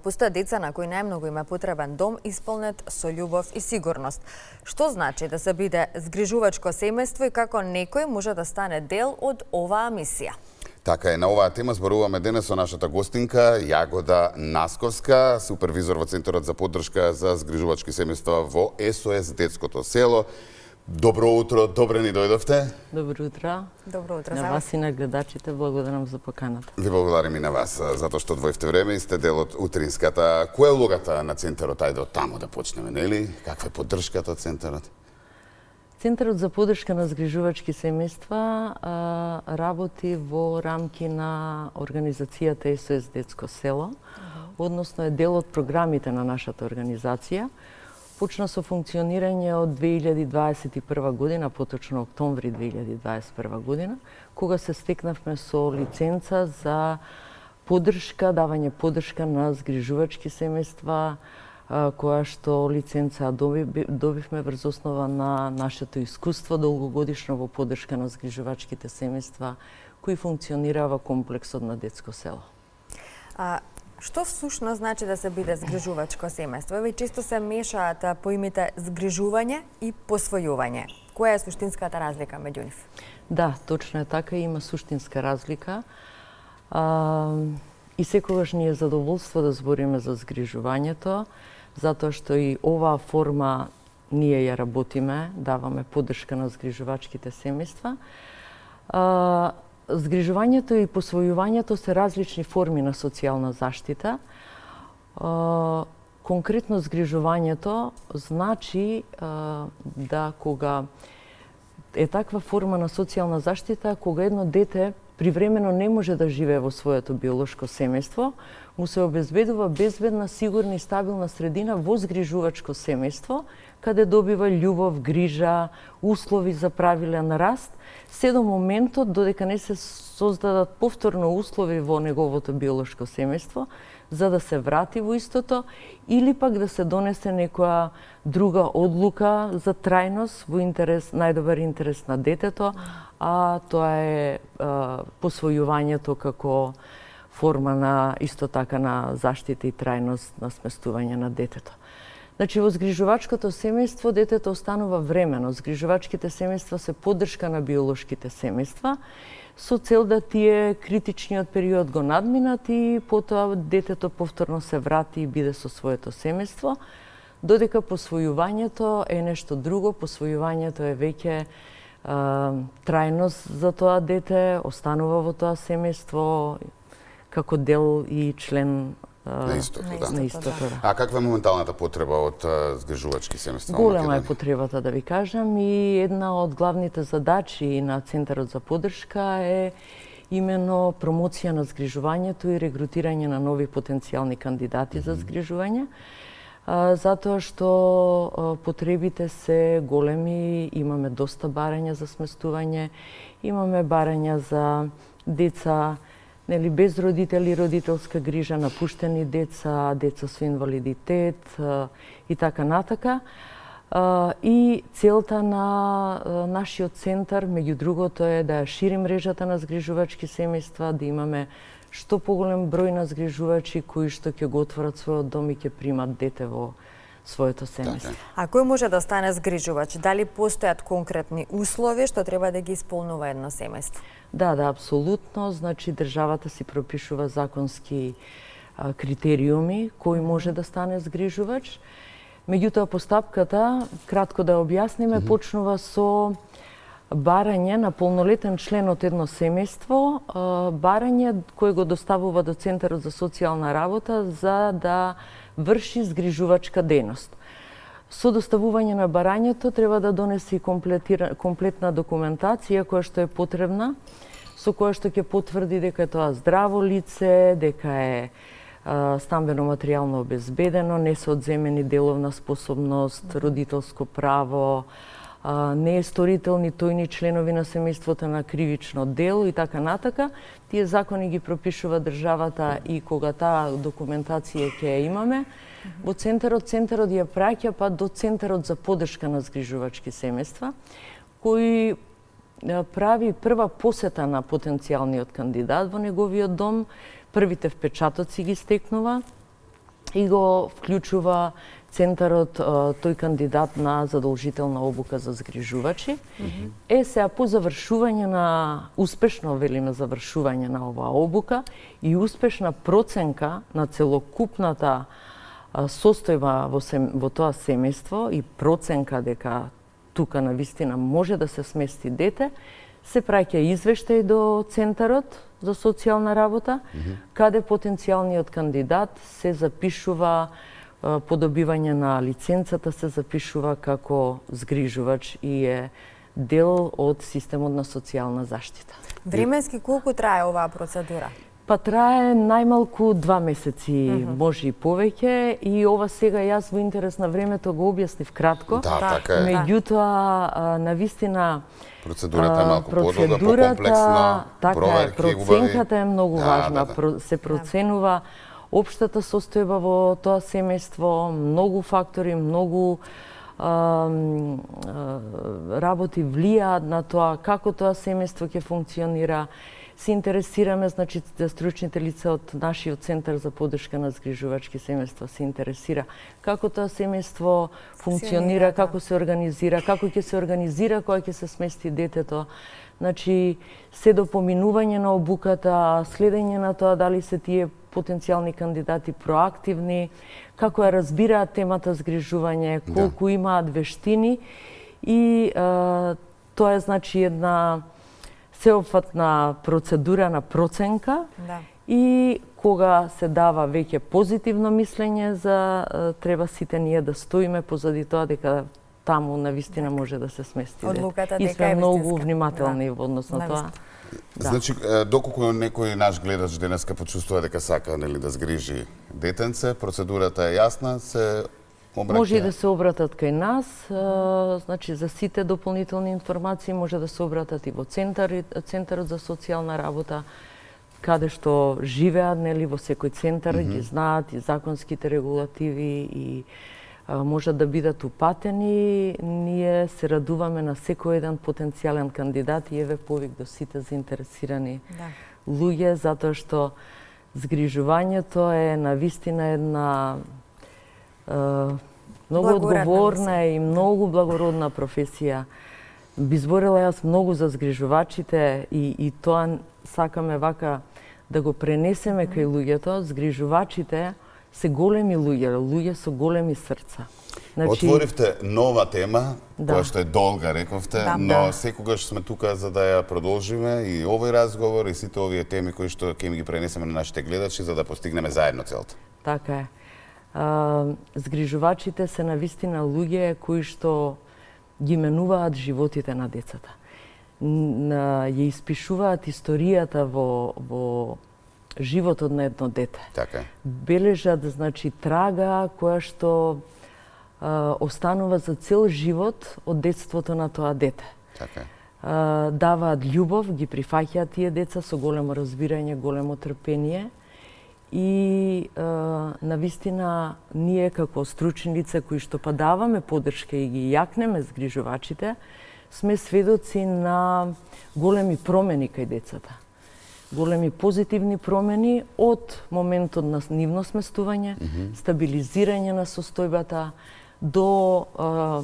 Постојат деца на кои најмногу им е потребен дом, исполнет со љубов и сигурност. Што значи да се биде згрижувачко семејство и како некој може да стане дел од оваа мисија? Така е, на оваа тема зборуваме денес со нашата гостинка Јагода Насковска, супервизор во Центарот за поддршка за згрижувачки семејства во СОС Детското село. Добро утро, добре ни дојдовте. Добро утро. Добро утро. На вас и на гледачите благодарам за поканата. Ви благодарим и на вас затоа што одвоивте време и сте дел од утринската. Која е улогата на Центарот? Ајде од таму да почнеме, нели? Каква е поддршката од Центарот? Центарот за поддршка на згрижувачки семејства работи во рамки на организацијата СОС Детско село, односно е дел од програмите на нашата организација. Почна со функционирање од 2021 година, поточно октомври 2021 година, кога се стекнавме со лиценца за поддршка, давање поддршка на згрижувачки семејства, која што лиценца добивме врз основа на нашето искуство долгогодишно во поддршка на згрижувачките семејства кои функционира во комплексот на Детско село. Што всушност значи да се биде згрижувачко семејство? Еве често се мешаат поимите згрижување и посвојување. Која е суштинската разлика меѓу нив? Да, точно е така, има суштинска разлика. И секогаш ни е задоволство да збориме за згрижувањето, затоа што и оваа форма ние ја работиме, даваме поддршка на згрижувачките семејства. Згрижувањето и посвојувањето се различни форми на социјална заштита. Конкретно згрижувањето значи да кога е таква форма на социјална заштита, кога едно дете привремено не може да живее во своето биолошко семејство, му се обезбедува безбедна, сигурна и стабилна средина во згрижувачко семејство, каде добива љубов, грижа, услови за правилен раст, се до моментот додека не се создадат повторно услови во неговото биолошко семејство, за да се врати во истото, или пак да се донесе некоја друга одлука за трајност во интерес, најдобар интерес на детето, а тоа е посвојувањето како форма на исто така на заштита и трајност на сместување на детето. Значи, во згрижувачкото семејство детето останува времено. Згрижувачките семејства се поддршка на биолошките семејства, со цел да тие критичниот период го надминат и потоа детето повторно се врати и биде со своето семејство, додека посвојувањето е нешто друго. Посвојувањето е веќе трајност за тоа дете, останува во тоа семејство како дел и член на истото, да. А каква е моменталната потреба од згрижувачки семејства? Голема е потребата, да ви кажам, и една од главните задачи на Центарот за поддршка е именно промоција на згрижувањето и регрутирање на нови потенцијални кандидати за згрижување, затоа што потребите се големи, имаме доста барања за сместување, имаме барања за деца без родители, родителска грижа, напуштени деца, деца со инвалидитет и така натака. И целта на нашиот центар, меѓу другото, е да шири мрежата на згрижувачки семејства, да имаме што поголем број на згрижувачи кои што ќе го отворат својот дом и ќе примат дете во своето семејство. А кој може да стане згрижувач? Дали постојат конкретни услови што треба да ги исполнува едно семејство? Да, апсолутно. Значи, државата си пропишува законски критериуми кој може да стане згрижувач. Меѓутоа, постапката, кратко да објасниме, почнува со барање на полнолетен член од едно семејство, барање кој го доставува до Центарот за социјална работа за да врши згрижувачка дејност. Со доставување на барањето треба да донесе и комплетна документација која што е потребна, со која што ќе потврди дека е тоа здраво лице, дека е стамбено материјално обезбедено, не се одземени деловна способност, родителско право, не е сторител ни тој ни членови на семејството на кривично дело и така натака. Тие закони ги пропишува државата и кога таа документација ќе ја имаме, во центарот ја праќа па до Центарот за поддршка на згрижувачки семејства, кој прави прва посета на потенцијалниот кандидат во неговиот дом, првите впечатоци ги стекнува, и го вклучува центарот тој кандидат на задолжителна обука за згрижувачи. Сега по завршување на успешно велиме завршување на оваа обука и успешна проценка на целокупната состојба во тоа семејство и проценка дека тука навистина може да се смести дете, се праќа извештај до Центарот за социјална работа, каде потенцијалниот кандидат се запишува по добивање на лиценцата, се запишува како згрижувач и е дел од системот на социјална заштита. Временски колку трае оваа процедура? Па трае најмалку 2 месеци, може и повеќе, и ова сега јас во интерес на времето го објаснив кратко. Да, така е. Меѓутоа, навистина Процедурата е малку подолга, покомплексна, проверки, проценката е многу важна. Да. Се проценува општата состојба во тоа семејство, многу фактори, многу работи влијаат на тоа како тоа семејство ќе функционира. Се интересираме, значи, стручните лица од нашиот Центар за поддршка на згрижувачки семејства се интересира како тоа семејство функционира, како се организира, како ќе се организира кога ќе се смести детето. Значи, се до поминување на обуката, следење на тоа дали се тие потенцијални кандидати проактивни, како ја разбираат темата згрижување, колку имаат вештини и тоа е, значи, една сеопфатна процедура на проценка и кога се дава веќе позитивно мислење за треба сите ние да стоиме позади тоа дека таму навистина може да се смести Одлуката и дека сме е многу внимателни во однос на тоа. Значи, доколку некој наш гледач денеска почувствува дека сака, нели, да згрижи детенце, процедурата е јасна, се обраќа. Може и да се обратат кај нас, значи за сите дополнителни информации може да се обратат и во Центарот за социјална работа, каде што живеат, нели, во секој центар, ги знаат и законските регулативи и можат да бидат упатени. Ние се радуваме на секој еден потенцијален кандидат и еве повик до сите заинтересирани луѓе, затоа што згрижувањето е навистина една многу одговорна и многу благородна професија. Би зборила јас многу за згрижувачите и тоа сакаме вака да го пренесеме кај луѓето. Згрижувачите се големи луѓе со големи срца. Значи, отворивте нова тема, која што е долга, рековте, но секогаш сме тука за да ја продолжиме и овој разговор и сите овие теми кои што ќе ги пренесеме на нашите гледачи за да постигнеме заедно целта. Така е. Згрижувачите се навистина луѓе кои што ги менуваат животите на децата. Ја испишуваат историјата во животот на едно дете. Така. Бележат, значи, трага која што останува за цел живот од детството на тоа дете. Така. Даваат љубов, ги прифаќаат тие деца со големо разбирање, големо трпение и навистина ние како стручни лица кои што па даваме поддршка и ги јакнеме згрижувачите, сме сведоци на големи промени кај децата. Големи позитивни промени од моментот на нивно сместување, стабилизирање на состојбата, до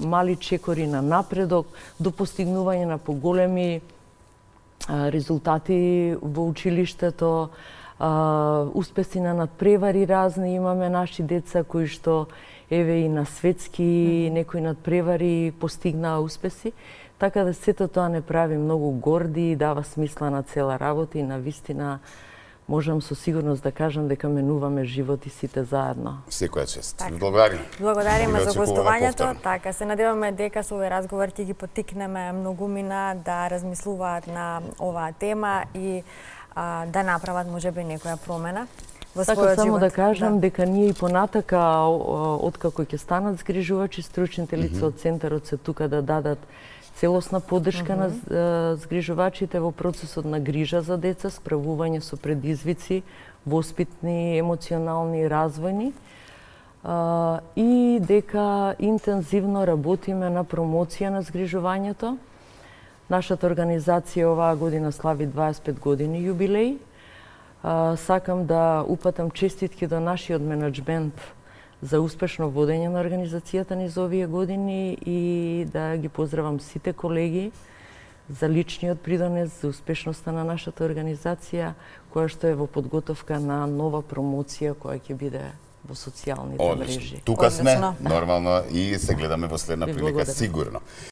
мали чекори на напредок, до постигнување на поголеми резултати во училиштето, успеси на надпревари разни. Имаме наши деца кои што еве и на светски некои надпревари постигнаа успеси. Така да сето тоа не прави многу горди и дава смисла на цела работа и навистина можам со сигурност да кажам дека менуваме живот и сите заедно. Секоја чест. Благодариме. Благодариме за гостувањето. Така, се надеваме дека со овој разговор ќе ги поттикнеме многумина да размислуваат на оваа тема и да направат можеби некоја промена во својот живот. Така само да кажам дека ние и понатака откако ќе станат згрижувачи, стручните лица од Центарот се тука да дадат целосна поддршка на згрижувачите во процесот на грижа за деца, справување со предизвици, воспитни, емоционални и развојни, и дека интензивно работиме на промоција на згрижувањето. Нашата организација оваа година слави 25 години јубилеј. Сакам да упатам честитки до нашиот менеджмент за успешно водење на организацијата ни за овие години и да ги поздравам сите колеги за личниот придонес, за успешноста на нашата организација, која што е во подготовка на нова промоција која ќе биде во социјалните мрежи. Тука сме, нормално, и се гледаме во следна прилика, сигурно.